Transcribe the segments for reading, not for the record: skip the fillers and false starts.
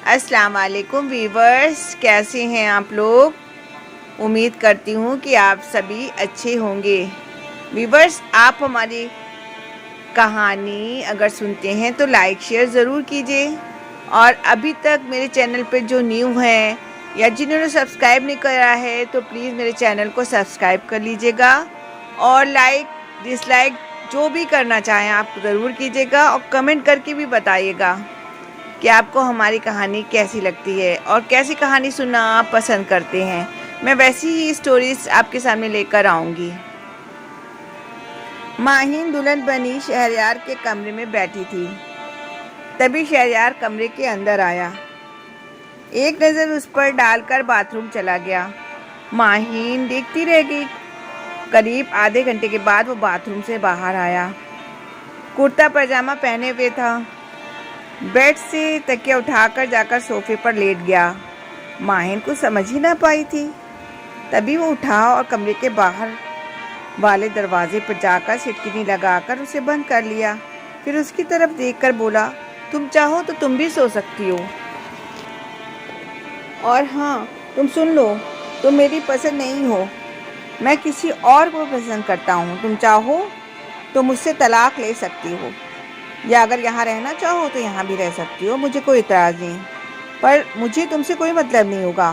अस्सलाम वालेकुम वीवर्स, कैसे हैं आप लोग। उम्मीद करती हूँ कि आप सभी अच्छे होंगे। वीवर्स, आप हमारी कहानी अगर सुनते हैं तो लाइक शेयर ज़रूर कीजिए, और अभी तक मेरे चैनल पे जो न्यू हैं या जिन्होंने सब्सक्राइब नहीं करा है तो प्लीज़ मेरे चैनल को सब्सक्राइब कर लीजिएगा, और लाइक डिसलाइक जो भी करना चाहें आप ज़रूर कीजिएगा, और कमेंट करके भी बताइएगा कि आपको हमारी कहानी कैसी लगती है और कैसी कहानी सुनना आप पसंद करते हैं। मैं वैसी ही स्टोरीज आपके सामने लेकर आऊँगी। माहिन दुल्हन बनी शहरयार के कमरे में बैठी थी। तभी शहरयार कमरे के अंदर आया। एक नज़र उस पर डालकर बाथरूम चला गया। माहिन देखती रह गई। करीब आधे घंटे के बाद वो बाथरूम से बाहर आया। कुर्ता पजामा पहने हुए था। बेड से तकिया उठाकर जाकर सोफे पर लेट गया। माहिन को समझ ही ना पाई थी। तभी वो उठा और कमरे के बाहर वाले दरवाजे पर जाकर सिटकिनी लगाकर उसे बंद कर लिया। फिर उसकी तरफ देखकर बोला, तुम चाहो तो तुम भी सो सकती हो, और हाँ, तुम सुन लो, तुम मेरी पसंद नहीं हो, मैं किसी और को पसंद करता हूँ। तुम चाहो तो मुझसे तलाक ले सकती हो, या अगर यहाँ रहना चाहो तो यहाँ भी रह सकती हो, मुझे कोई इतराज़ नहीं। पर मुझे तुमसे कोई मतलब नहीं होगा,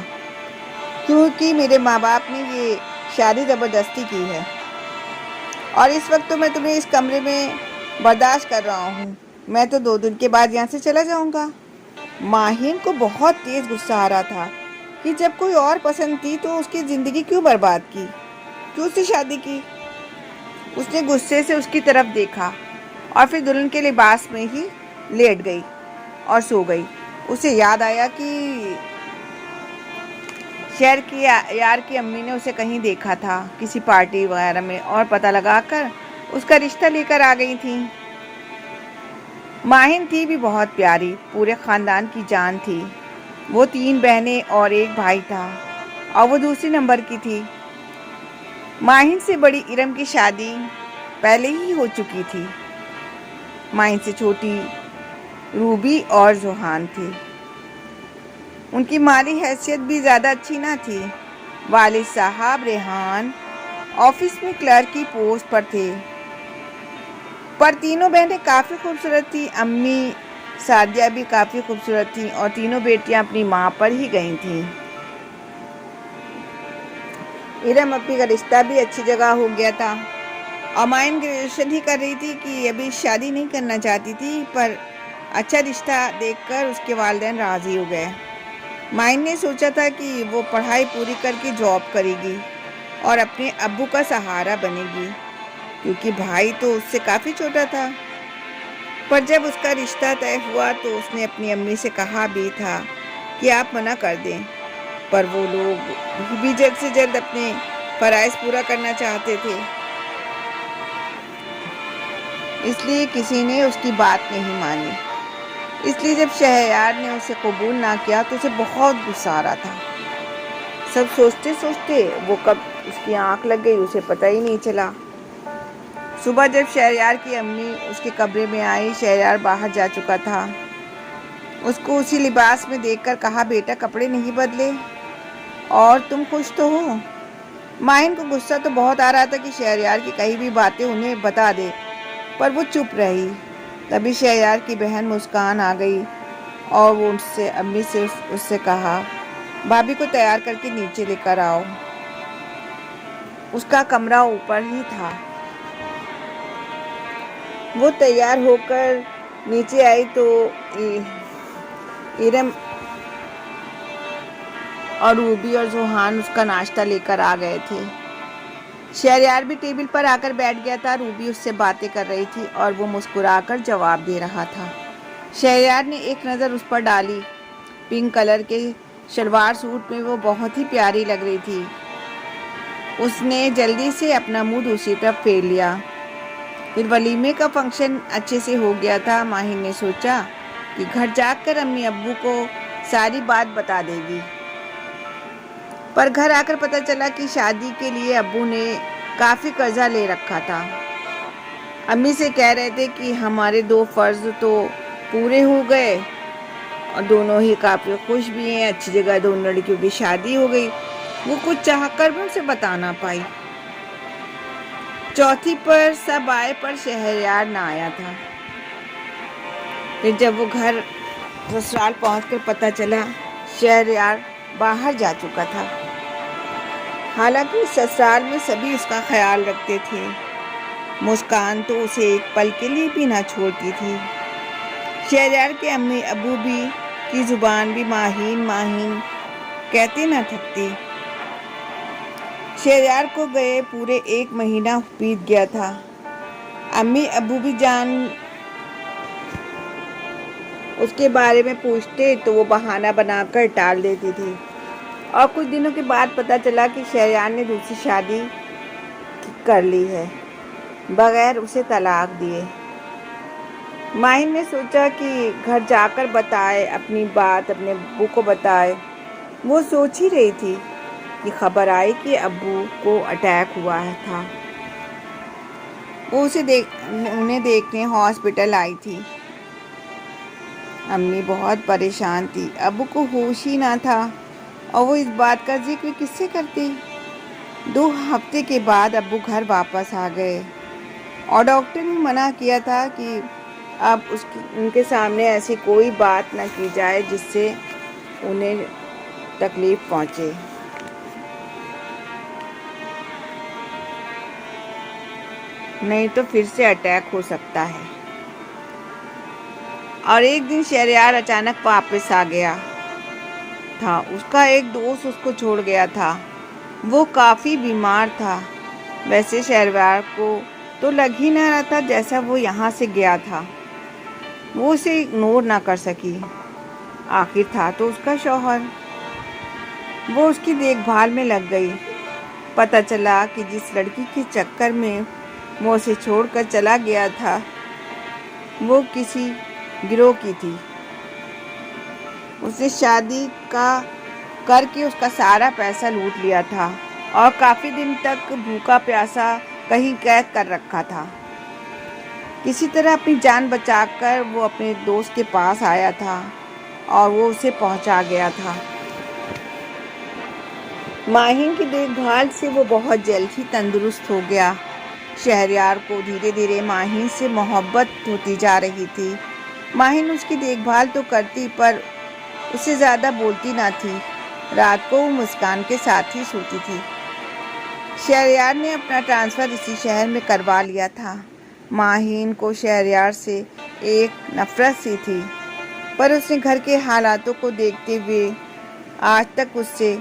क्योंकि मेरे माँ बाप ने ये शादी ज़बरदस्ती की है, और इस वक्त तो मैं तुम्हें इस कमरे में बर्दाश्त कर रहा हूँ। मैं तो 2 दिन के बाद यहाँ से चला जाऊँगा। माहिन को बहुत तेज़ गुस्सा आ रहा था कि जब कोई और पसंद थी तो उसकी ज़िंदगी क्यों बर्बाद की, क्यों उससे शादी की। उसने गुस्से से उसकी तरफ देखा और फिर दुल्हन के लिबास में ही लेट गई और सो गई। उसे याद आया कि शहर की यार की अम्मी ने उसे कहीं देखा था, किसी पार्टी वगैरह में, और पता लगाकर उसका रिश्ता लेकर आ गई थी। माहिन थी भी बहुत प्यारी, पूरे ख़ानदान की जान थी। वो 3 बहनें और एक भाई था, और वो दूसरी नंबर की थी। माहिन से बड़ी इरम की शादी पहले ही हो चुकी थी। माहिन से छोटी रूबी और जोहान थी। उनकी माली हैसियत भी ज़्यादा अच्छी ना थी। वालिद साहब रेहान ऑफिस में क्लर्क की पोस्ट पर थे, पर तीनों बहनें काफ़ी खूबसूरत थी। अम्मी सादिया भी काफ़ी खूबसूरत थी, और तीनों बेटियां अपनी माँ पर ही गई थीं। इरम अपनी का रिश्ता भी अच्छी जगह हो गया था, और माहिन ग्रेजुएशन ही कर रही थी कि अभी शादी नहीं करना चाहती थी, पर अच्छा रिश्ता देखकर उसके वालिदैन राज़ी हो गए। माहिन ने सोचा था कि वो पढ़ाई पूरी करके जॉब करेगी और अपने अब्बू का सहारा बनेगी, क्योंकि भाई तो उससे काफ़ी छोटा था। पर जब उसका रिश्ता तय हुआ तो उसने अपनी अम्मी से कहा भी था कि आप मना कर दें, पर वो लोग भी जल्द से जल्द अपने फ़राइज़ पूरा करना चाहते थे, इसलिए किसी ने उसकी बात नहीं मानी। इसलिए जब शहरयार ने उसे कबूल ना किया तो उसे बहुत गुस्सा आ रहा था। सब सोचते सोचते वो कब उसकी आंख लग गई उसे पता ही नहीं चला। सुबह जब शहरयार की अम्मी उसके कमरे में आई, शहरयार बाहर जा चुका था। उसको उसी लिबास में देखकर कहा, बेटा कपड़े नहीं बदले और तुम खुश तो हो। माहिन को गुस्सा तो बहुत आ रहा था कि शहरयार की कही भी बातें उन्हें बता दे, पर वो चुप रही। तभी शहरयार की बहन मुस्कान आ गई, और वो अम्मी से उससे कहा, भाभी को तैयार करके नीचे लेकर आओ। उसका कमरा ऊपर ही था। वो तैयार होकर नीचे आई तो इरम और रूबी और जोहान उसका नाश्ता लेकर आ गए थे। शहरयार भी टेबल पर आकर बैठ गया था। रूबी उससे बातें कर रही थी और वो मुस्कुराकर जवाब दे रहा था। शहरयार ने एक नज़र उस पर डाली। पिंक कलर के शलवार सूट में वो बहुत ही प्यारी लग रही थी। उसने जल्दी से अपना मुंह दूसरी तरफ फेर लिया। फिर वलीमे का फंक्शन अच्छे से हो गया था। माहिन ने सोचा कि घर जाकर अम्मी अब्बू को सारी बात बता देगी, पर घर आकर पता चला कि शादी के लिए अब्बू ने काफ़ी कर्जा ले रखा था। अम्मी से कह रहे थे कि हमारे 2 फ़र्ज़ तो पूरे हो गए और दोनों ही काफ़ी खुश भी हैं, अच्छी जगह दोनों लड़कियों की शादी हो गई। वो कुछ चाह कर भी उनसे बता ना पाई। चौथी पर सब आए पर शहरयार ना आया था। फिर जब वो घर ससुराल पहुंचकर पता चला शहरयार बाहर जा चुका था। हालांकि ससुराल में सभी उसका ख्याल रखते थे। मुस्कान तो उसे एक पल के लिए भी ना छोड़ती थी। शहरयार के अम्मी अबू भी की जुबान भी माहीन माहीन कहते ना थकती। शहरयार को गए पूरे 1 महीना बीत गया था। अम्मी अबू भी जान उसके बारे में पूछते तो वो बहाना बनाकर टाल देती थी। और कुछ दिनों के बाद पता चला कि शहरयार ने दूसरी शादी कर ली है, बगैर उसे तलाक दिए। माहिन ने सोचा कि घर जाकर बताए अपनी बात, अपने अब्बू को बताए। वो सोच ही रही थी कि खबर आई कि अब्बू को अटैक हुआ था। वो उन्हें देखने हॉस्पिटल आई थी। अम्मी बहुत परेशान थी। अब्बू को होश ही ना था और वो इस बात का जिक्र किससे करती। 2 हफ्ते के बाद अब्बू घर वापस आ गए और डॉक्टर ने मना किया था कि अब उनके सामने ऐसी कोई बात ना की जाए जिससे उन्हें तकलीफ पहुंचे। नहीं तो फिर से अटैक हो सकता है। और एक दिन शहरयार अचानक वापस आ गया था। उसका एक दोस्त उसको छोड़ गया था। वो काफ़ी बीमार था। वैसे शहरयार को तो लग ही ना रहा था जैसा वो यहाँ से गया था। वो उसे इग्नोर ना कर सकी। आखिर था तो उसका शौहर। वो उसकी देखभाल में लग गई। पता चला कि जिस लड़की के चक्कर में वो उसे छोड़कर चला गया था वो किसी गिरोह की थी। उसने शादी का करके उसका सारा पैसा लूट लिया था और काफ़ी दिन तक भूखा प्यासा कहीं कैद कर रखा था। किसी तरह अपनी जान बचाकर वो अपने दोस्त के पास आया था और वो उसे पहुंचा गया था। माहिन की देखभाल से वो बहुत जल्द ही तंदुरुस्त हो गया। शहरयार को धीरे धीरे माहिन से मोहब्बत होती जा रही थी। माहिन उसकी देखभाल तो करती पर उससे ज़्यादा बोलती ना थी। रात को वो मुस्कान के साथ ही सोती थी। शहरयार ने अपना ट्रांसफ़र इसी शहर में करवा लिया था। माहिन को शहरयार से एक नफ़रत सी थी, पर उसने घर के हालातों को देखते हुए आज तक उससे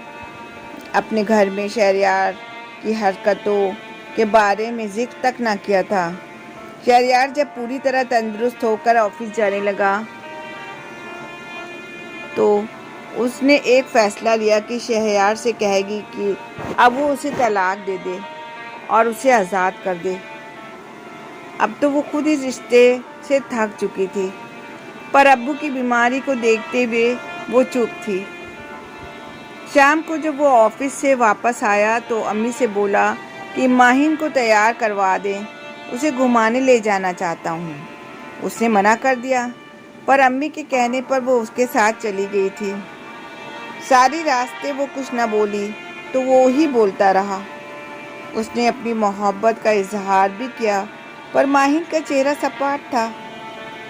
अपने घर में शहरयार की हरकतों के बारे में जिक्र तक ना किया था। शहरयार जब पूरी तरह तंदुरुस्त होकर ऑफिस जाने लगा तो उसने एक फ़ैसला लिया कि शहरयार से कहेगी कि अब वो उसे तलाक दे दे और उसे आज़ाद कर दे। अब तो वो खुद इस रिश्ते से थक चुकी थी, पर अब्बू की बीमारी को देखते हुए वो चुप थी। शाम को जब वो ऑफिस से वापस आया तो अम्मी से बोला कि माहिन को तैयार करवा दें, उसे घुमाने ले जाना चाहता हूँ। उसने मना कर दिया, पर अम्मी के कहने पर वो उसके साथ चली गई थी। सारी रास्ते वो कुछ न बोली तो वो ही बोलता रहा। उसने अपनी मोहब्बत का इजहार भी किया, पर माहिन का चेहरा सपाट था।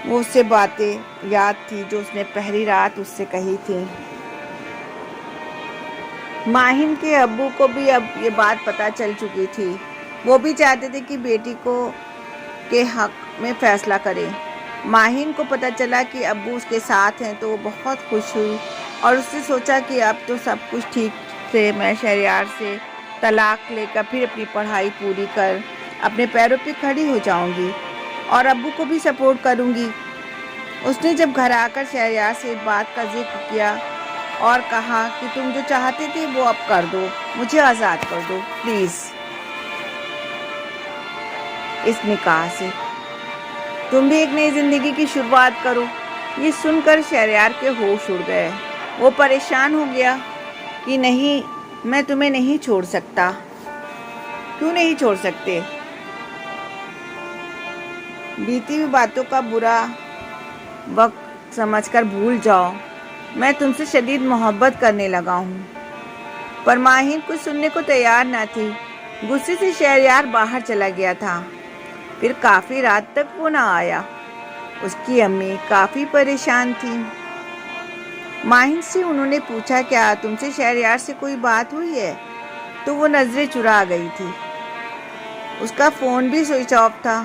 वो उससे बातें याद थी जो उसने पहली रात उससे कही थी। माहिन के अब्बू को भी अब ये बात पता चल चुकी थी। वो भी चाहते थे कि बेटी को के हक में फ़ैसला करें। माहिन को पता चला कि अब्बू उसके साथ हैं तो वो बहुत खुश हुई और उसने सोचा कि अब तो सब कुछ ठीक से मैं शहरयार से तलाक लेकर फिर अपनी पढ़ाई पूरी कर अपने पैरों पे खड़ी हो जाऊंगी और अब्बू को भी सपोर्ट करूंगी। उसने जब घर आकर शहरयार से इस बात का जिक्र किया और कहा कि तुम जो चाहते थे वो अब कर दो, मुझे आज़ाद कर दो प्लीज़। इस निकाह से तुम भी एक नई ज़िंदगी की शुरुआत करो। ये सुनकर शहरयार के होश उड़ गए। वो परेशान हो गया कि नहीं, मैं तुम्हें नहीं छोड़ सकता। क्यों नहीं छोड़ सकते? बीती हुई बातों का बुरा वक्त समझकर भूल जाओ। मैं तुमसे शदीद मोहब्बत करने लगा हूँ। पर माहिन कुछ सुनने को तैयार न थी। गुस्से से शहरयार बाहर चला गया था। फिर काफ़ी रात तक वो ना आया। उसकी अम्मी काफ़ी परेशान थी। माहिन से उन्होंने पूछा, क्या तुमसे शहरयार से कोई बात हुई है? तो वो नज़रें चुरा गई थी। उसका फ़ोन भी स्विच ऑफ था।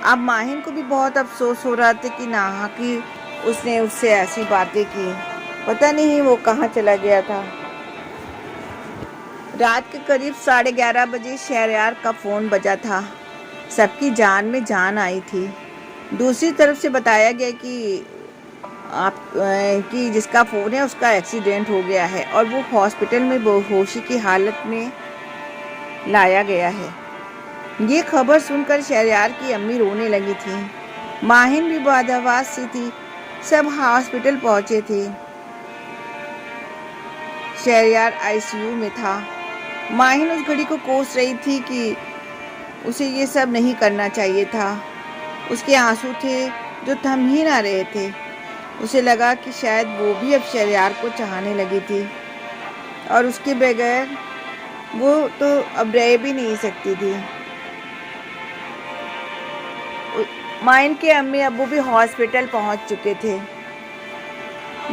अब माहिन को भी बहुत अफसोस हो रहा था कि उसने उससे ऐसी बातें की। पता नहीं वो कहाँ चला गया था। रात के करीब 11:30 बजे शहरयार का फ़ोन बजा था। सबकी जान में जान आई थी। दूसरी तरफ से बताया गया कि जिसका फ़ोन है उसका एक्सीडेंट हो गया है और वो हॉस्पिटल में बेहोशी की हालत में लाया गया है। ये खबर सुनकर शहरयार की अम्मी रोने लगी थी। माहिन भी बदहवास सी थी। सब हॉस्पिटल पहुंचे थे। शहरयार आईसीयू में था। माहिन उस घड़ी को कोस रही थी कि उसे ये सब नहीं करना चाहिए था। उसके आंसू थे जो थम ही ना रहे थे। उसे लगा कि शायद वो भी अब शहरयार को चाहने लगी थी और उसके बगैर वो तो अब रह भी नहीं सकती थी। माहिन के अम्मी अब्बू भी हॉस्पिटल पहुंच चुके थे।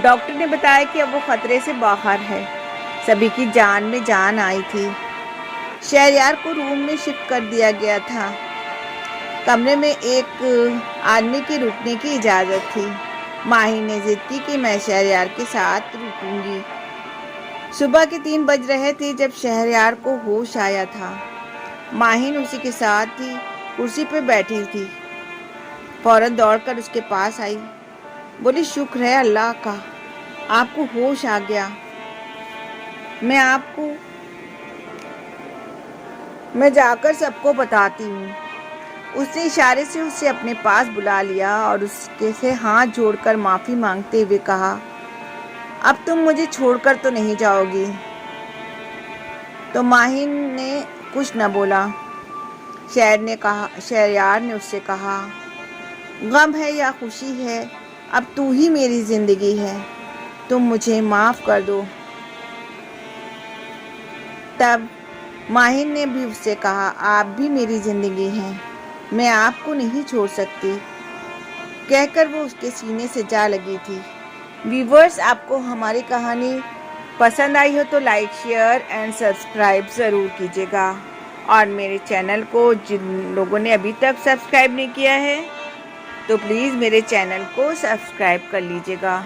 डॉक्टर ने बताया कि अब वो खतरे से बाहर है। सभी की जान में जान आई थी। शहरयार को रूम में शिफ्ट कर दिया गया था। कमरे में एक आदमी की रुकने की इजाज़त थी। माहिन ने जिद की कि मैं शहरयार के साथ रुकूंगी। सुबह के 3 बज रहे थे जब शहरयार को होश आया था। माहिन उसी के साथ थी, कुर्सी पर बैठी थी। फौरन दौड़कर उसके पास आई। बोली, शुक्र है अल्लाह का, आपको होश आ गया। मैं जाकर सबको बताती हूँ। उसने इशारे से उसे अपने पास बुला लिया और उसके से हाथ जोड़कर माफ़ी मांगते हुए कहा, अब तुम मुझे छोड़कर तो नहीं जाओगी? तो माहिन ने कुछ न बोला। शहरयार ने उससे कहा, गम है या खुशी है, अब तू ही मेरी ज़िंदगी है, तुम मुझे माफ़ कर दो। तब माहिन ने भी उससे कहा, आप भी मेरी ज़िंदगी हैं, मैं आपको नहीं छोड़ सकती। कहकर वो उसके सीने से जा लगी थी। व्यूअर्स, आपको हमारी कहानी पसंद आई हो तो लाइक, शेयर एंड सब्सक्राइब ज़रूर कीजिएगा। और मेरे चैनल को जिन लोगों ने अभी तक सब्सक्राइब नहीं किया है तो प्लीज़ मेरे चैनल को सब्सक्राइब कर लीजिएगा।